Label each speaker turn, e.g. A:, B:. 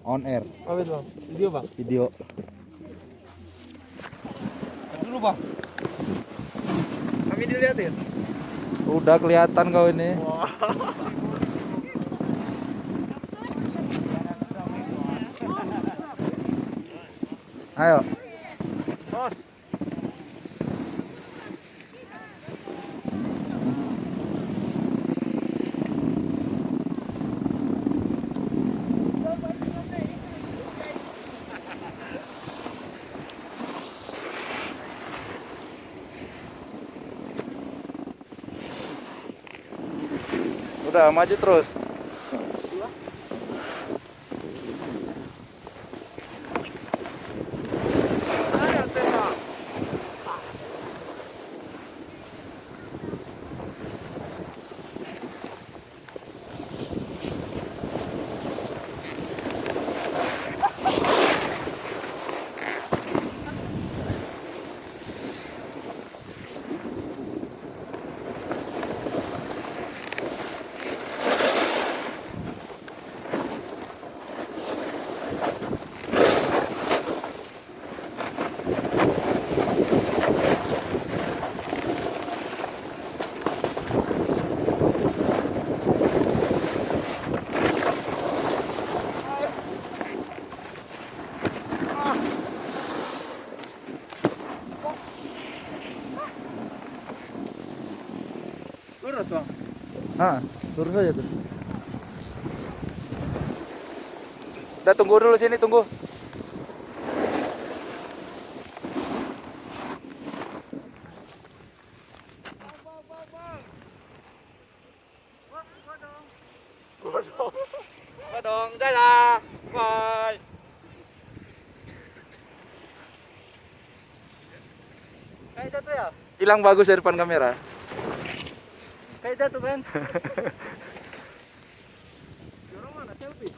A: On air.
B: Apa itu bang? Video bang?
A: Video.
B: Dulu bang. Kami dilihatin.
A: Udah kelihatan kau ini. Ayo.
B: Bos.
A: Udah maju terus.
B: Lurus bang.
A: Lurus aja tuh. Udah tunggu dulu sini, tunggu.
B: Dong, dadah. Bye. Kayak jatuh ya?
A: Hilang bagus dari depan kamera.
B: Kayak jatuh kan? Orang mana selfie?